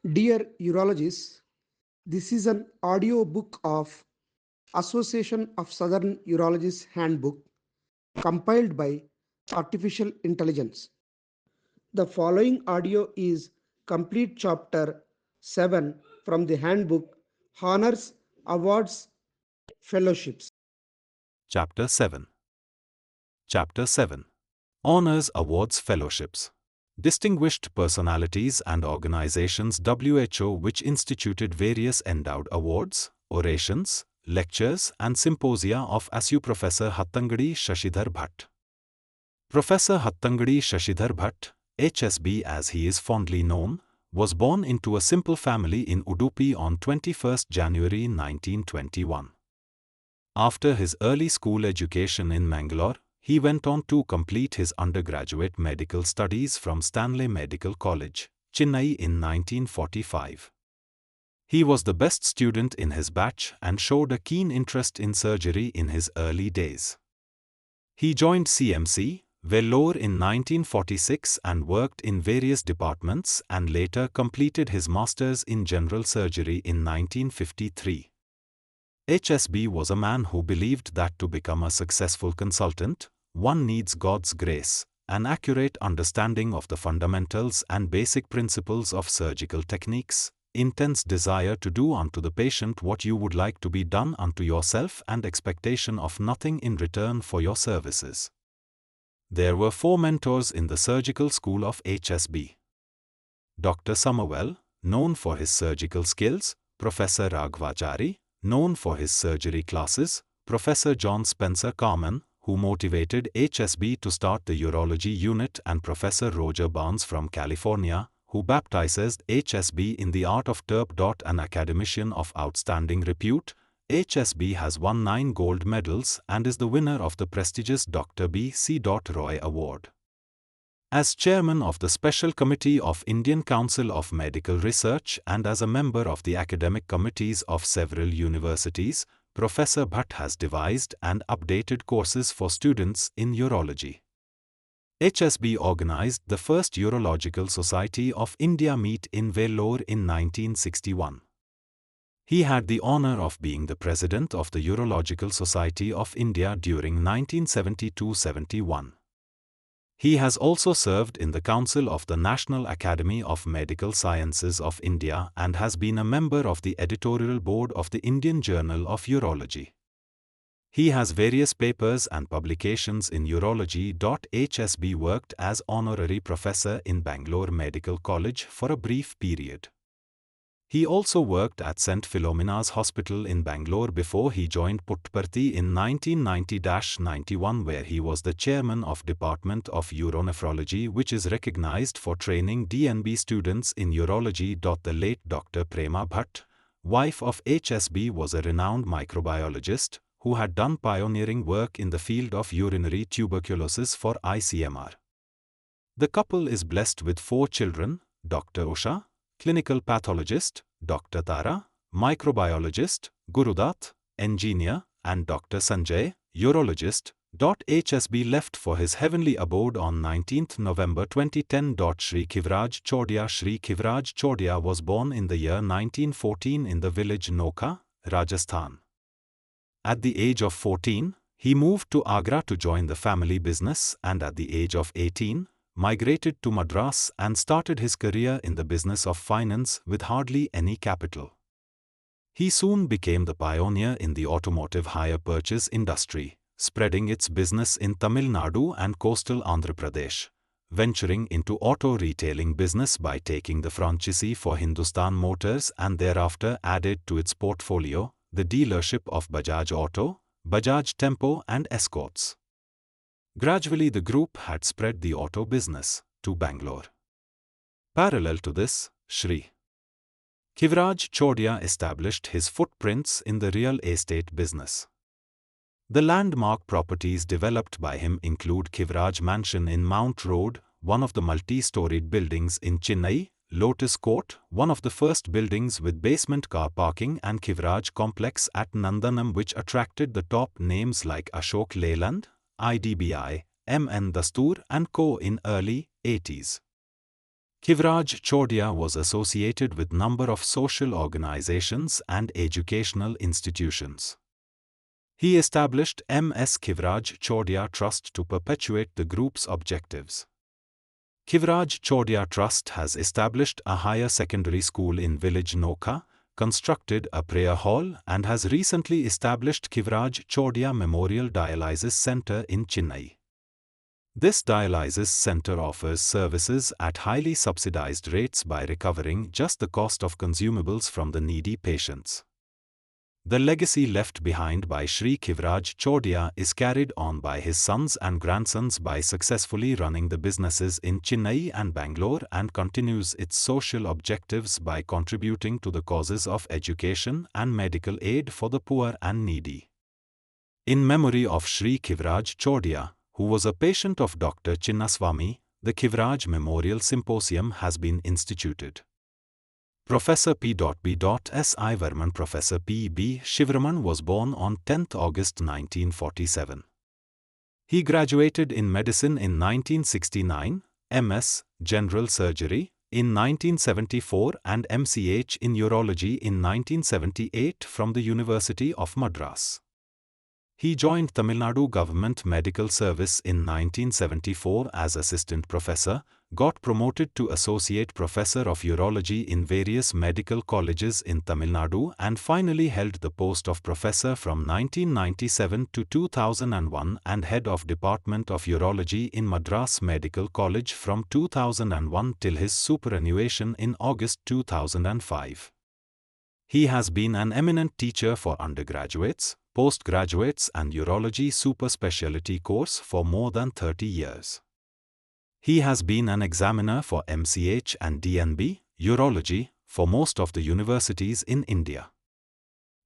Dear urologists, this is an audio book of Association of Southern Urologists Handbook compiled by Artificial Intelligence. The following audio is complete chapter 7 from the handbook Honors, Awards, Fellowships. Chapter 7. Chapter 7. Honors, Awards, Fellowships. Distinguished personalities and organizations WHO which instituted various endowed awards, orations, lectures and symposia of ASU Professor Hattangadi Shashidhar Bhatt. Professor Hattangadi Shashidhar Bhatt, HSB as he is fondly known, was born into a simple family in Udupi on 21 January 1921. After his early school education in Mangalore, he went on to complete his undergraduate medical studies from Stanley Medical College, Chennai in 1945. He was the best student in his batch and showed a keen interest in surgery in his early days. He joined CMC, Vellore in 1946 and worked in various departments and later completed his master's in general surgery in 1953. HSB was a man who believed that to become a successful consultant, one needs God's grace, an accurate understanding of the fundamentals and basic principles of surgical techniques, intense desire to do unto the patient what you would like to be done unto yourself and expectation of nothing in return for your services. There were 4 mentors in the surgical school of HSB. Dr. Somervell, known for his surgical skills, Professor Raghvachari, known for his surgery classes, Professor John Spencer Carman, who motivated HSB to start the urology unit, and Professor Roger Barnes from California, who baptized HSB in the art of TERP. An academician of outstanding repute, HSB has won 9 gold medals and is the winner of the prestigious Dr. B.C. Roy Award. As chairman of the Special Committee of Indian Council of Medical Research and as a member of the academic committees of several universities, Professor Bhatt has devised and updated courses for students in urology. HSB organized the first Urological Society of India meet in Vellore in 1961. He had the honor of being the president of the Urological Society of India during 1972-71. He has also served in the Council of the National Academy of Medical Sciences of India and has been a member of the editorial board of the Indian Journal of Urology. He has various papers and publications in urology. HSB worked as honorary professor in Bangalore Medical College for a brief period. He also worked at St. Philomena's Hospital in Bangalore before he joined Puttaparthi in 1990-91, where he was the chairman of Department of Uronephrology, which is recognized for training DNB students in urology. The late Dr. Prema Bhatt, wife of HSB, was a renowned microbiologist who had done pioneering work in the field of urinary tuberculosis for ICMR. The couple is blessed with 4 children: Dr. Usha, clinical pathologist, Dr. Tara, microbiologist, Gurudat, engineer, and Dr. Sanjay, urologist. HSB left for his heavenly abode on 19 November 2010. Shri Kivraj Chodia was born in the year 1914 in the village Noka, Rajasthan. At the age of 14, he moved to Agra to join the family business, and at the age of 18, migrated to Madras and started his career in the business of finance with hardly any capital. He soon became the pioneer in the automotive hire purchase industry, spreading its business in Tamil Nadu and coastal Andhra Pradesh, venturing into auto retailing business by taking the franchisee for Hindustan Motors and thereafter added to its portfolio the dealership of Bajaj Auto, Bajaj Tempo and Escorts. Gradually the group had spread the auto business to Bangalore. Parallel to this, Shri Kivraj Chodia established his footprints in the real estate business. The landmark properties developed by him include Kivraj Mansion in Mount Road, one of the multi-storied buildings in Chennai, Lotus Court, one of the first buildings with basement car parking, and Kivraj Complex at Nandanam, which attracted the top names like Ashok Leyland, IDBI, M.N. Dastur and Co. in early 80s. Kivraj Chodia was associated with number of social organizations and educational institutions. He established M.S. Kivraj Chodia Trust to perpetuate the group's objectives. Kivraj Chodia Trust has established a higher secondary school in village Nokha, constructed a prayer hall, and has recently established Kivraj Chodia Memorial Dialysis Center in Chennai. This dialysis center offers services at highly subsidized rates by recovering just the cost of consumables from the needy patients. The legacy left behind by Shri Kivraj Chodia is carried on by his sons and grandsons by successfully running the businesses in Chennai and Bangalore, and continues its social objectives by contributing to the causes of education and medical aid for the poor and needy. In memory of Shri Kivraj Chodia, who was a patient of Dr. Chinnaswamy, the Kivraj Memorial Symposium has been instituted. Professor P.B.S.I. Varman Professor P.B. Shivraman was born on 10 August 1947. He graduated in medicine in 1969, MS, General Surgery, in 1974 and MCH in Urology in 1978 from the University of Madras. He joined Tamil Nadu Government Medical Service in 1974 as assistant professor, got promoted to associate professor of urology in various medical colleges in Tamil Nadu, and finally held the post of professor from 1997 to 2001 and head of Department of Urology in Madras Medical College from 2001 till his superannuation in August 2005. He has been an eminent teacher for undergraduates, postgraduates and urology super specialty course for more than 30 years. He has been an examiner for MCH and DNB, urology, for most of the universities in India.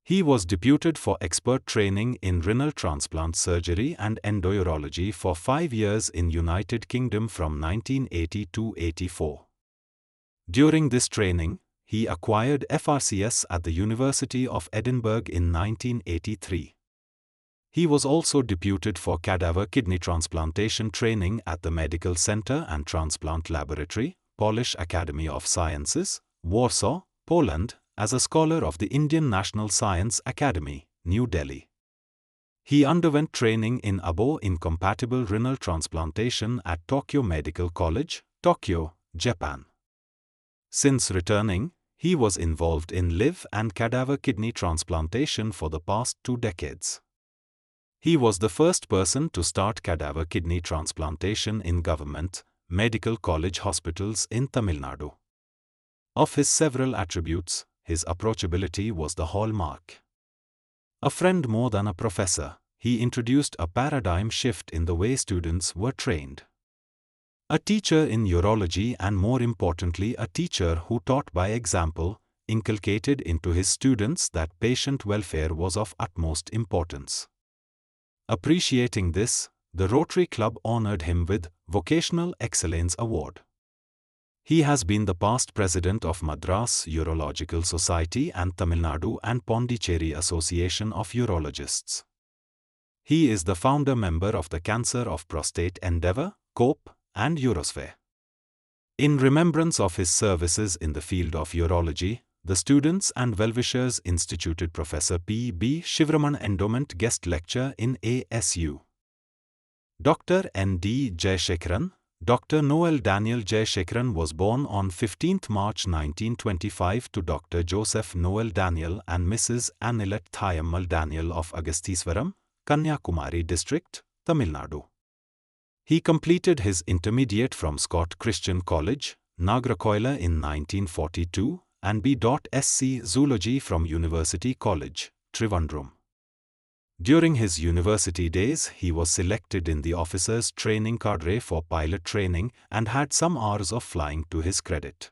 He was deputed for expert training in renal transplant surgery and endourology for 5 years in United Kingdom from 1980 to 84. During this training, he acquired FRCS at the University of Edinburgh in 1983. He was also deputed for cadaver kidney transplantation training at the Medical Center and Transplant Laboratory, Polish Academy of Sciences, Warsaw, Poland, as a scholar of the Indian National Science Academy, New Delhi. He underwent training in abo-incompatible renal transplantation at Tokyo Medical College, Tokyo, Japan. Since returning, he was involved in live and cadaver kidney transplantation for the past 2 decades. He was the first person to start cadaver kidney transplantation in government, medical college hospitals in Tamil Nadu. Of his several attributes, his approachability was the hallmark. A friend more than a professor, he introduced a paradigm shift in the way students were trained. A teacher in urology, and more importantly a teacher who taught by example, inculcated into his students that patient welfare was of utmost importance. Appreciating this, the Rotary Club honored him with Vocational Excellence Award. He has been the past president of Madras Urological Society and Tamil Nadu and Pondicherry Association of Urologists. He is the founder member of the Cancer of Prostate Endeavour, COPE, and Urosphere. In remembrance of his services in the field of urology, the students and well-wishers instituted Professor P.B. Shivraman Endowment Guest Lecture in ASU. Dr. N.D. Jayashekharan, Dr. Noel Daniel Jayashekharan was born on 15 March 1925 to Dr. Joseph Noel Daniel and Mrs. Annilette Thayammal Daniel of Agasthiswaram, Kanyakumari district, Tamil Nadu. He completed his intermediate from Scott Christian College, Nagarkoila in 1942 and B.Sc. Zoology from University College, Trivandrum. During his university days, he was selected in the officers' training cadre for pilot training and had some hours of flying to his credit.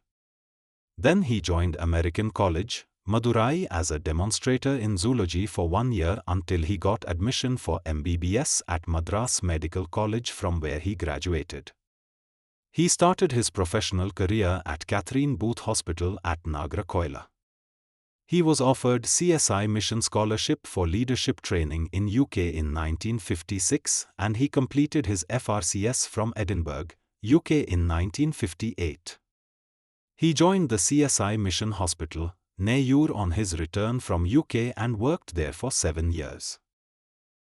Then he joined American College, Madurai as a demonstrator in zoology for 1 year until he got admission for MBBS at Madras Medical College, from where he graduated. He started his professional career at Catherine Booth Hospital at Nagarkoila. He was offered CSI Mission Scholarship for Leadership Training in UK in 1956 and he completed his FRCS from Edinburgh, UK in 1958. He joined the CSI Mission Hospital, Nayur, on his return from UK and worked there for 7 years.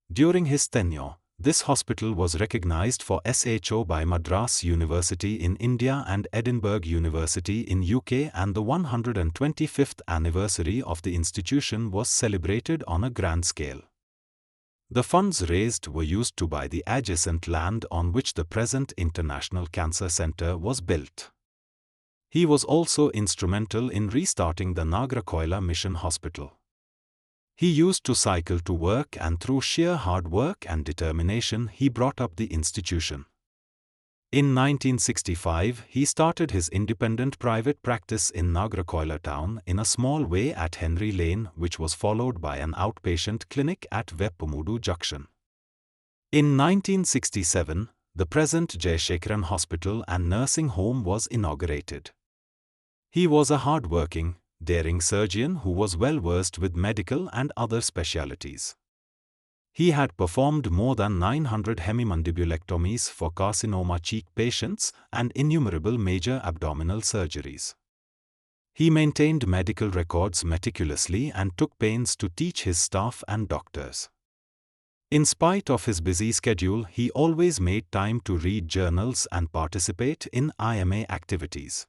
During his tenure, this hospital was recognized for SHO by Madras University in India and Edinburgh University in UK, and the 125th anniversary of the institution was celebrated on a grand scale. The funds raised were used to buy the adjacent land on which the present International Cancer Centre was built. He was also instrumental in restarting the Nagarkoila Mission Hospital. He used to cycle to work, and through sheer hard work and determination he brought up the institution. In 1965, he started his independent private practice in Nagarkoila town in a small way at Henry Lane, which was followed by an outpatient clinic at Veppamudu Junction. In 1967, the present Jayashekaran Hospital and Nursing Home was inaugurated. He was a hard-working, daring surgeon who was well versed with medical and other specialities. He had performed more than 900 hemimandibulectomies for carcinoma cheek patients and innumerable major abdominal surgeries. He maintained medical records meticulously and took pains to teach his staff and doctors. In spite of his busy schedule, he always made time to read journals and participate in IMA activities.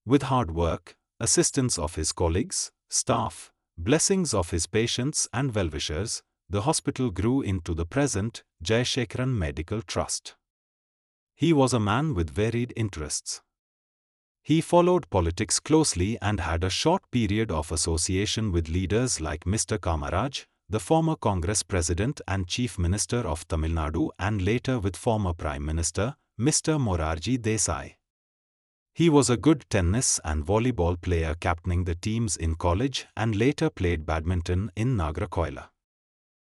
With hard work, assistance of his colleagues, staff, blessings of his patients and well-wishers, the hospital grew into the present Jayashekaran Medical Trust. He was a man with varied interests. He followed politics closely and had a short period of association with leaders like Mr. Kamaraj, the former Congress President and Chief Minister of Tamil Nadu, and later with former Prime Minister, Mr. Morarji Desai. He was a good tennis and volleyball player, captaining the teams in college, and later played badminton in Nagarkoila.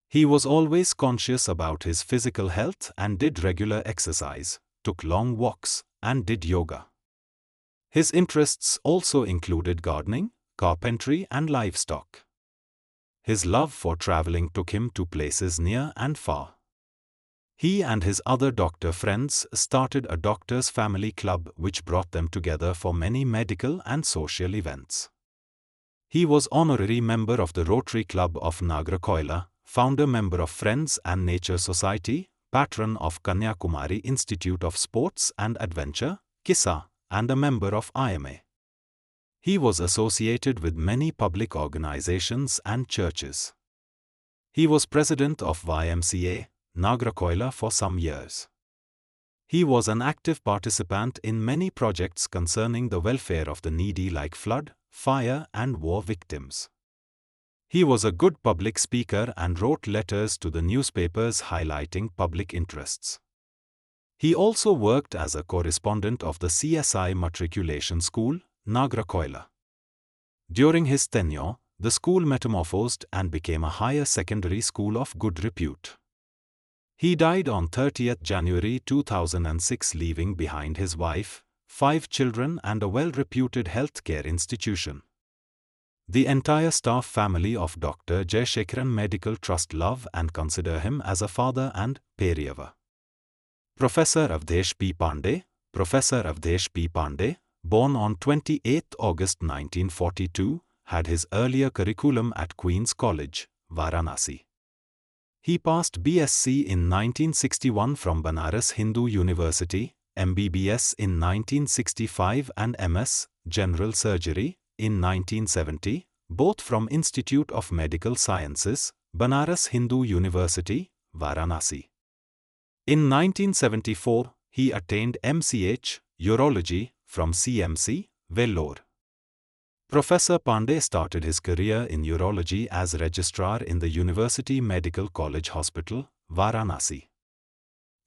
He was always conscious about his physical health and did regular exercise, took long walks, and did yoga. His interests also included gardening, carpentry, and livestock. His love for traveling took him to places near and far. He and his other doctor friends started a doctors' family club which brought them together for many medical and social events. He was honorary member of the Rotary Club of Nagarkoila, founder member of Friends and Nature Society, patron of Kanyakumari Institute of Sports and Adventure, KISA, and a member of IMA. He was associated with many public organizations and churches. He was president of YMCA, Nagarkoila, for some years. He was an active participant in many projects concerning the welfare of the needy like flood, fire, and war victims. He was a good public speaker and wrote letters to the newspapers highlighting public interests. He also worked as a correspondent of the CSI Matriculation School, Nagarkoila. During his tenure, the school metamorphosed and became a higher secondary school of good repute. He died on 30th January 2006, leaving behind his wife, 5 children, and a well-reputed healthcare institution. The entire staff family of Dr. Jayashekaran Medical Trust love and consider him as a father and Periyava. Professor Avdesh P. Pandey, Professor Avdesh P. Pandey, born on 28 August 1942, had his earlier curriculum at Queen's College, Varanasi. He passed BSc in 1961 from Banaras Hindu University, MBBS in 1965 and MS, General Surgery, in 1970, both from Institute of Medical Sciences, Banaras Hindu University, Varanasi. In 1974, he attained MCH, Urology, from CMC, Vellore. Professor Pandey started his career in urology as registrar in the University Medical College Hospital, Varanasi.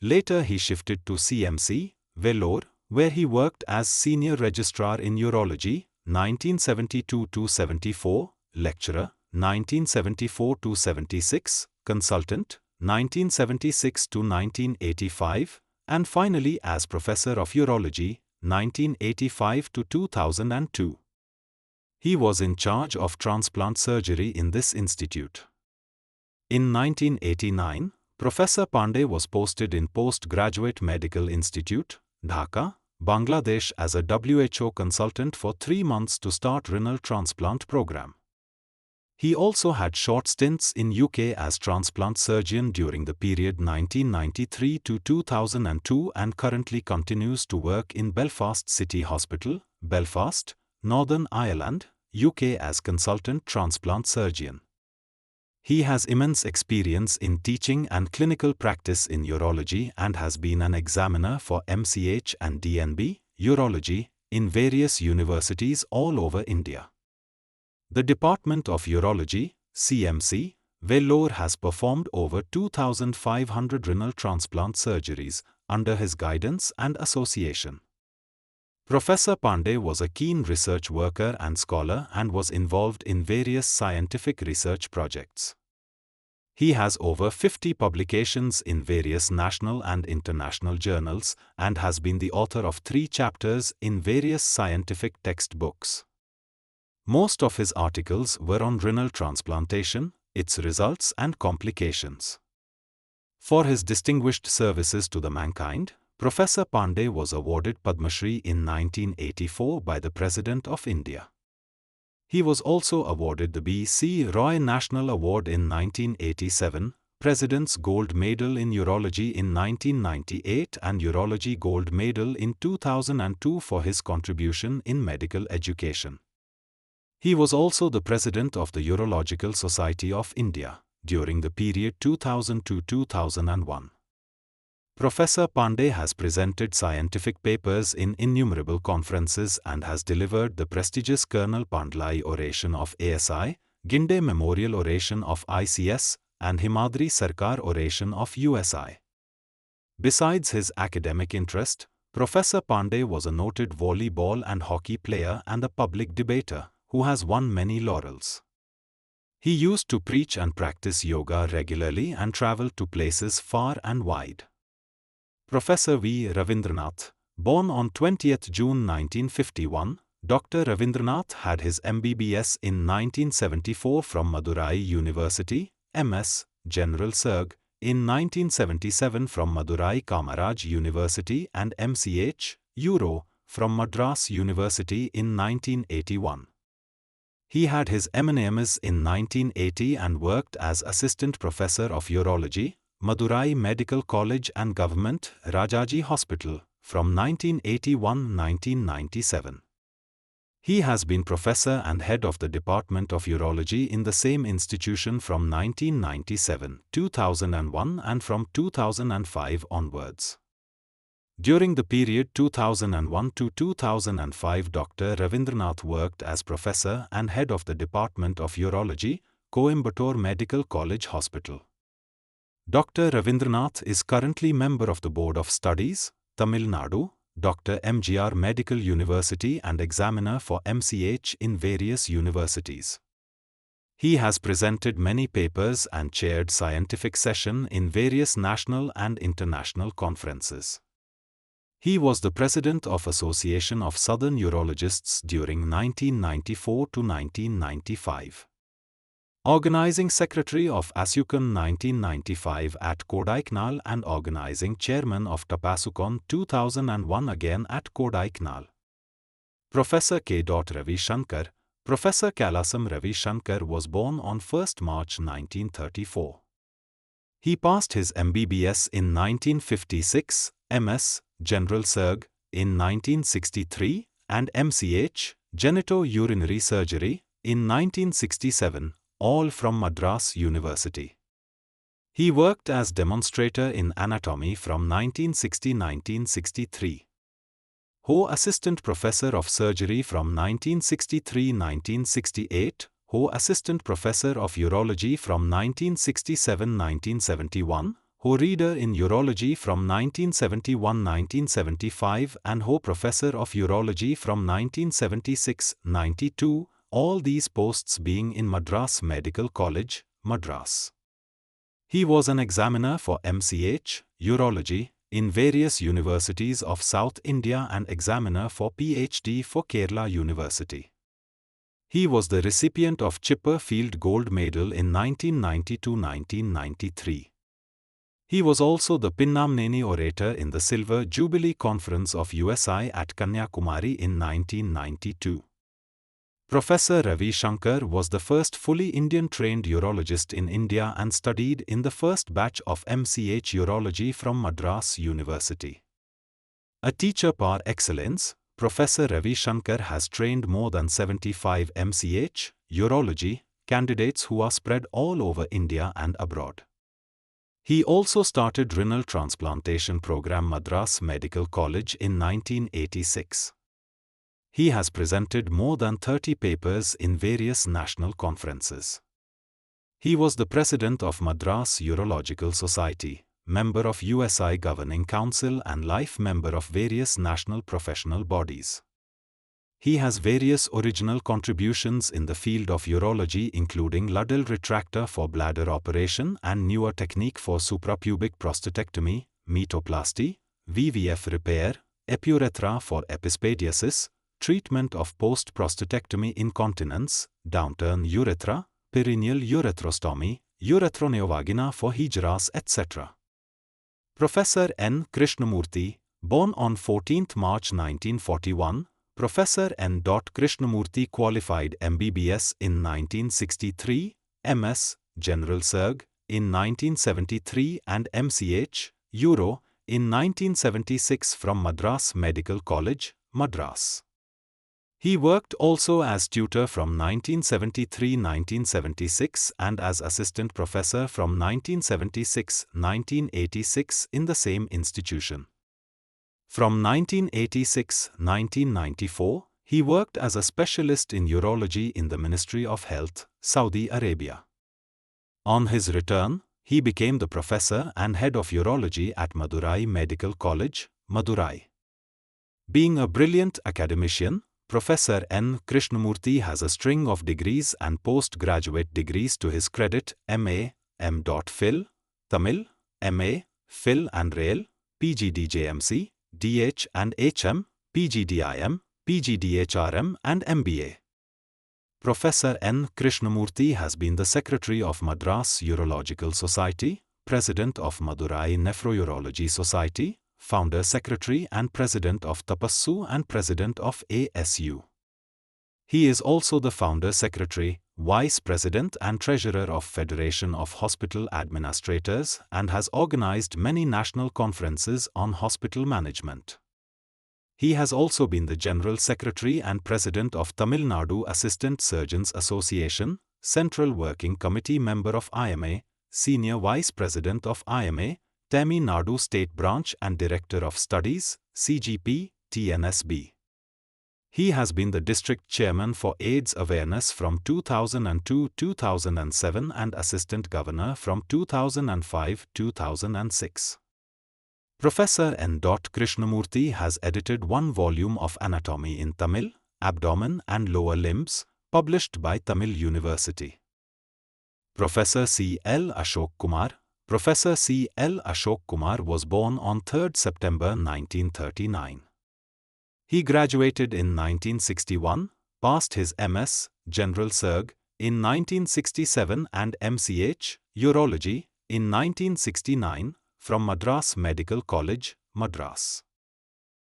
Later he shifted to CMC, Vellore, where he worked as senior registrar in urology, 1972-74, lecturer, 1974-76, consultant, 1976-1985, and finally as professor of urology, 1985-2002. He was in charge of transplant surgery in this institute. In 1989, Professor Pandey was posted in Postgraduate Medical Institute, Dhaka, Bangladesh as a WHO consultant for 3 months to start renal transplant program. He also had short stints in UK as transplant surgeon during the period 1993 to 2002 and currently continues to work in Belfast City Hospital, Belfast, Northern Ireland, UK as consultant transplant surgeon. He has immense experience in teaching and clinical practice in urology and has been an examiner for MCH and DNB, urology, in various universities all over India. The Department of Urology, CMC, Vellore has performed over 2,500 renal transplant surgeries under his guidance and association. Professor Pandey was a keen research worker and scholar and was involved in various scientific research projects. He has over 50 publications in various national and international journals and has been the author of 3 chapters in various scientific textbooks. Most of his articles were on renal transplantation, its results and complications. For his distinguished services to the mankind, Professor Pandey was awarded Padma Shri in 1984 by the President of India. He was also awarded the B.C. Roy National Award in 1987, President's Gold Medal in Urology in 1998 and Urology Gold Medal in 2002 for his contribution in medical education. He was also the President of the Urological Society of India during the period 2000–2001. Professor Pandey has presented scientific papers in innumerable conferences and has delivered the prestigious Colonel Pandlai Oration of ASI, Ginde Memorial Oration of ICS, and Himadri Sarkar Oration of USI. Besides his academic interest, Professor Pandey was a noted volleyball and hockey player and a public debater who has won many laurels. He used to preach and practice yoga regularly and traveled to places far and wide. Professor V. Ravindranath, born on 20th June 1951, Dr. Ravindranath had his MBBS in 1974 from Madurai University, MS, General Surg, in 1977 from Madurai Kamaraj University and MCH, Euro, from Madras University in 1981. He had his M.Ms in 1980 and worked as Assistant Professor of Urology, Madurai Medical College and Government, Rajaji Hospital, from 1981–1997. He has been Professor and Head of the Department of Urology in the same institution from 1997–2001 and from 2005 onwards. During the period 2001 to 2005, Dr. Ravindranath worked as Professor and Head of the Department of Urology, Coimbatore Medical College Hospital. Dr. Ravindranath is currently member of the Board of Studies, Tamil Nadu, Dr. MGR Medical University and examiner for MCH in various universities. He has presented many papers and chaired scientific sessions in various national and international conferences. He was the President of Association of Southern Urologists during 1994 to 1995. Organizing Secretary of ASUCON 1995 at Kodaikanal and Organizing Chairman of TAPASUCON 2001 again at Kodaikanal. Professor K. Ravi Shankar, Professor Kailasam Ravi Shankar was born on 1st March 1934. He passed his MBBS in 1956, MS, General Surg, in 1963, and MCH, Genito-Urinary Surgery, in 1967, all from Madras University. He worked as demonstrator in anatomy from 1960–1963. Ho Assistant Professor of Surgery from 1963–1968, Ho Assistant Professor of Urology from 1967–1971, Ho Reader in Urology from 1971–1975 and Ho Professor of Urology from 1976–92, all these posts being in Madras Medical College, Madras. He was an examiner for MCH, Urology, in various universities of South India and examiner for PhD for Kerala University. He was the recipient of Chipper Field Gold Medal in 1990–1993. He was also the Pinnamneni orator in the Silver Jubilee Conference of USI at Kanyakumari in 1992. Professor Ravi Shankar was the first fully Indian-trained urologist in India and studied in the first batch of MCH Urology from Madras University. A teacher par excellence, Professor Ravi Shankar has trained more than 75 MCH Urology candidates who are spread all over India and abroad. He also started renal transplantation program Madras Medical College in 1986. He has presented more than 30 papers in various national conferences. He was the president of Madras Urological Society, member of USI Governing Council and life member of various national professional bodies. He has various original contributions in the field of urology including Luddel retractor for bladder operation and newer technique for suprapubic prostatectomy, metoplasty, VVF repair, epurethra for epispadiasis, treatment of post-prostatectomy incontinence, downturn urethra, perineal ureterostomy, urethroneovagina for hijras, etc. Professor N. Krishnamurthy, born on 14 March 1941, Professor N. Krishnamurthy qualified MBBS in 1963, MS, General Surg, in 1973 and MCH, Uro, in 1976 from Madras Medical College, Madras. He worked also as tutor from 1973-1976 and as assistant professor from 1976-1986 in the same institution. From 1986-1994, he worked as a specialist in urology in the Ministry of Health, Saudi Arabia. On his return, he became the professor and head of urology at Madurai Medical College, Madurai. Being a brilliant academician, Professor N. Krishnamurthy has a string of degrees and postgraduate degrees to his credit: MA, M.Phil, Tamil, MA, Phil and Rail, PGDJMC, DH and HM, PGDIM, PGDHRM and MBA. Professor N. Krishnamurthy has been the Secretary of Madras Urological Society, President of Madurai Nephrourology Society, Founder Secretary and President of Tapassu and President of ASU. He is also the Founder Secretary, Vice President and Treasurer of Federation of Hospital Administrators and has organized many national conferences on hospital management. He has also been the General Secretary and President of Tamil Nadu Assistant Surgeons Association, Central Working Committee member of IMA, Senior Vice President of IMA, Tamil Nadu State Branch and Director of Studies, CGP, TNSB. He has been the District Chairman for AIDS Awareness from 2002-2007 and Assistant Governor from 2005-2006. Professor N. Krishnamurthy has edited one volume of Anatomy in Tamil, Abdomen and Lower Limbs, published by Tamil University. Professor C. L. Ashok Kumar. Professor C. L. Ashok Kumar was born on 3 September 1939. He graduated in 1961, passed his MS, General Surg, in 1967 and MCH, Urology, in 1969, from Madras Medical College, Madras.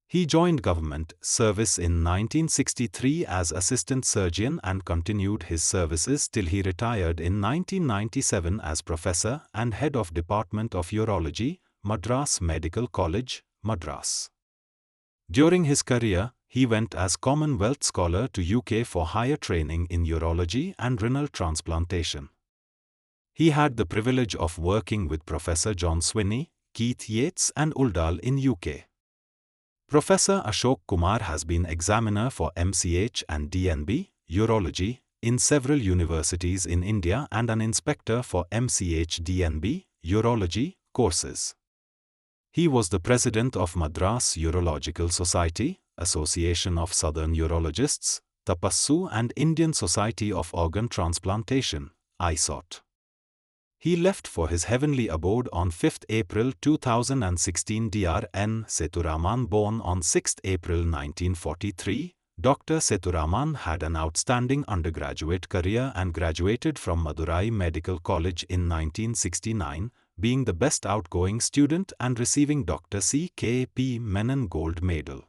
He joined government service in 1963 as assistant surgeon and continued his services till he retired in 1997 as professor and head of Department of Urology, Madras Medical College, Madras. During his career, he went as Commonwealth Scholar to UK for higher training in urology and renal transplantation. He had the privilege of working with Professor John Swinney, Keith Yates and Uldal in UK. Professor Ashok Kumar has been examiner for MCH and DNB, urology, in several universities in India and an inspector for MCH DNB, urology, courses. He was the president of Madras Urological Society, Association of Southern Urologists, Tapassu and Indian Society of Organ Transplantation, ISOT. He left for his heavenly abode on 5 April 2016. Dr. N. Sethuraman, born on 6 April 1943, Dr. Sethuraman had an outstanding undergraduate career and graduated from Madurai Medical College in 1969, being the best outgoing student and receiving Dr. C.K.P. Menon Gold Medal.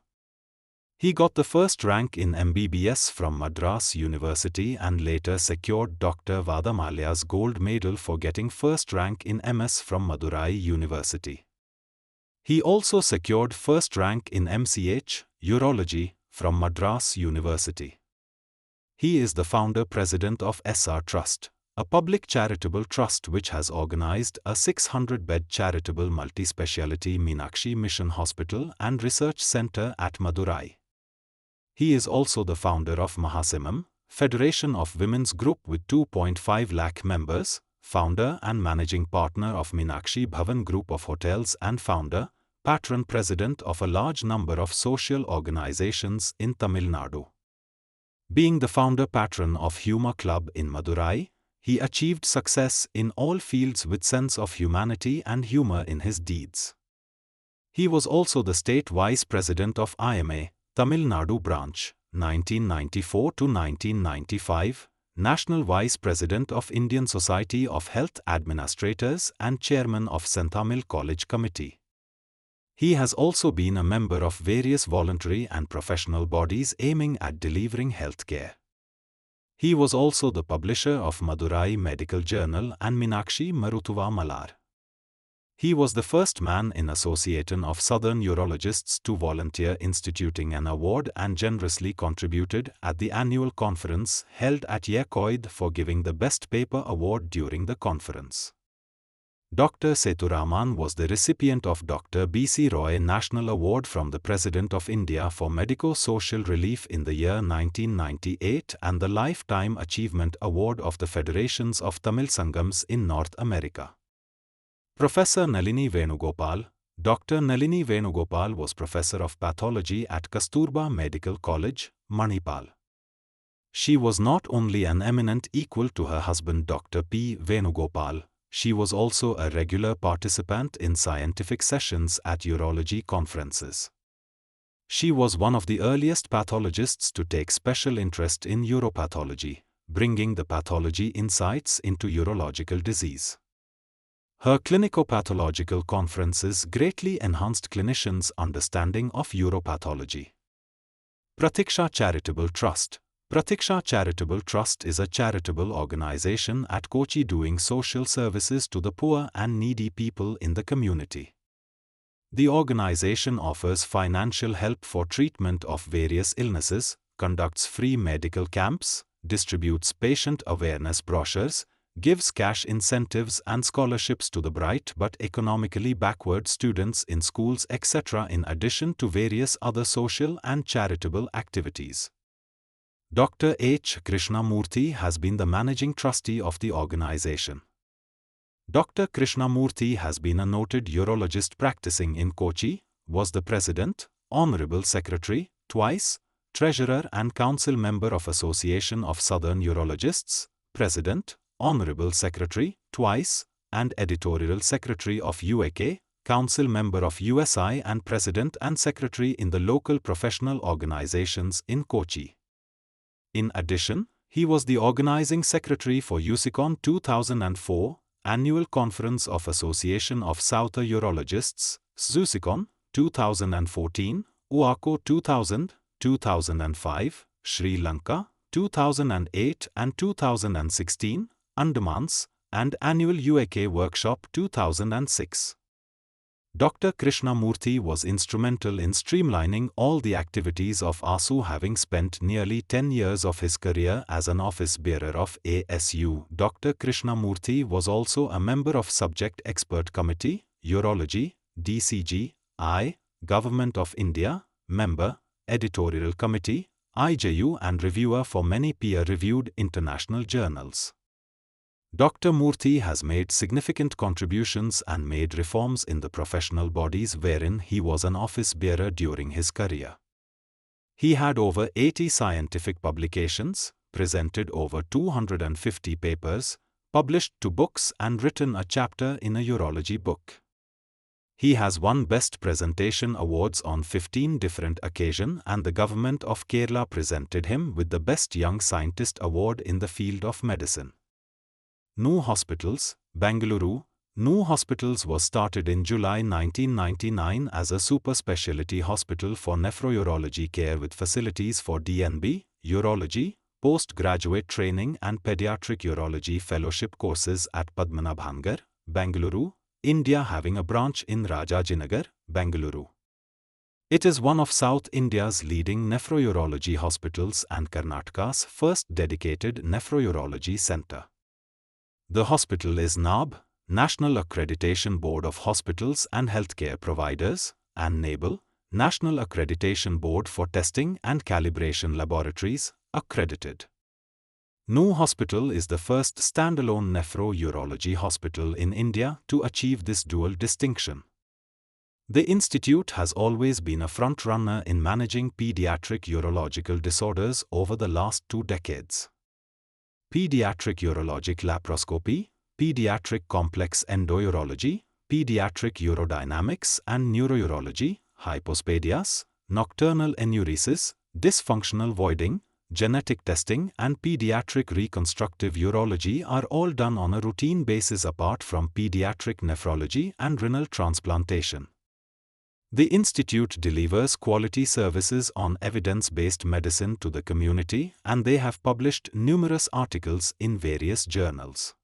He got the first rank in MBBS from Madras University and later secured Dr. Vadamalya's Gold Medal for getting first rank in MS from Madurai University. He also secured first rank in MCH, Urology, from Madras University. He is the founder-president of SR Trust, a public charitable trust which has organized a 600-bed charitable multi-speciality Meenakshi Mission Hospital and Research Center at Madurai. He is also the founder of Mahasimam, Federation of Women's Group with 2.5 lakh members, founder and managing partner of Meenakshi Bhavan Group of Hotels and founder, patron president of a large number of social organizations in Tamil Nadu. Being the founder patron of Huma Club in Madurai, he achieved success in all fields with sense of humanity and humor in his deeds. He was also the state vice president of IMA, Tamil Nadu branch, 1994 to 1995, national vice president of Indian Society of Health Administrators and chairman of Senthamil College Committee. He has also been a member of various voluntary and professional bodies aiming at delivering healthcare. He was also the publisher of Madurai Medical Journal and Meenakshi Marutuva Malar. He was the first man in Association of Southern Urologists to volunteer instituting an award and generously contributed at the annual conference held at Yercaud for giving the Best Paper Award during the conference. Dr. Sethuraman was the recipient of Dr. B.C. Roy National Award from the President of India for Medico-Social Relief in the year 1998 and the Lifetime Achievement Award of the Federations of Tamil Sangams in North America. Professor Nalini Venugopal. Dr. Nalini Venugopal was Professor of Pathology at Kasturba Medical College, Manipal. She was not only an eminent equal to her husband Dr. P. Venugopal, she was also a regular participant in scientific sessions at urology conferences. She was one of the earliest pathologists to take special interest in uropathology, bringing the pathology insights into urological disease. Her clinico-pathological conferences greatly enhanced clinicians' understanding of uropathology. Pratiksha Charitable Trust. Pratiksha Charitable Trust is a charitable organization at Kochi doing social services to the poor and needy people in the community. The organization offers financial help for treatment of various illnesses, conducts free medical camps, distributes patient awareness brochures, gives cash incentives and scholarships to the bright but economically backward students in schools etc. in addition to various other social and charitable activities. Dr. H. Krishnamurthy has been the managing trustee of the organization. Dr. Krishnamurthy has been a noted urologist practicing in Kochi, was the president, honorable secretary, twice, treasurer and council member of Association of Southern Urologists, president, honorable secretary, twice, and editorial secretary of UAK, council member of USI and president and secretary in the local professional organizations in Kochi. In addition, he was the organizing secretary for USICON 2004, Annual Conference of Association of South Urologists, SUSICON, 2014, UACO 2000, 2005, Sri Lanka, 2008 and 2016, Andamans, and Annual UAK Workshop 2006. Dr. Krishnamurthy was instrumental in streamlining all the activities of ASU, having spent nearly 10 years of his career as an office bearer of ASU. Dr. Krishnamurthy was also a member of Subject Expert Committee, Urology, DCG, Government of India, member, Editorial Committee, IJU and reviewer for many peer-reviewed international journals. Dr. Murthy has made significant contributions and made reforms in the professional bodies wherein he was an office bearer during his career. He had over 80 scientific publications, presented over 250 papers, published 2 books and written a chapter in a urology book. He has won Best Presentation Awards on 15 different occasions and the Government of Kerala presented him with the Best Young Scientist Award in the field of medicine. New Hospitals, Bengaluru, New Hospitals was started in July 1999 as a super specialty hospital for nephrourology care with facilities for DNB, urology, postgraduate training and pediatric urology fellowship courses at Padmanabhangar, Bengaluru, India, having a branch in Rajajinagar, Bengaluru. It is one of South India's leading nephrourology hospitals and Karnataka's first dedicated nephrourology center. The hospital is NAB, National Accreditation Board of Hospitals and Healthcare Providers, and NABLE, National Accreditation Board for Testing and Calibration Laboratories, accredited. New Hospital is the first standalone nephro-urology hospital in India to achieve this dual distinction. The institute has always been a front-runner in managing pediatric urological disorders over the last 2 decades. Pediatric urologic laparoscopy, pediatric complex endourology, pediatric urodynamics and neurourology, hypospadias, nocturnal enuresis, dysfunctional voiding, genetic testing and pediatric reconstructive urology are all done on a routine basis apart from pediatric nephrology and renal transplantation. The institute delivers quality services on evidence-based medicine to the community, and they have published numerous articles in various journals.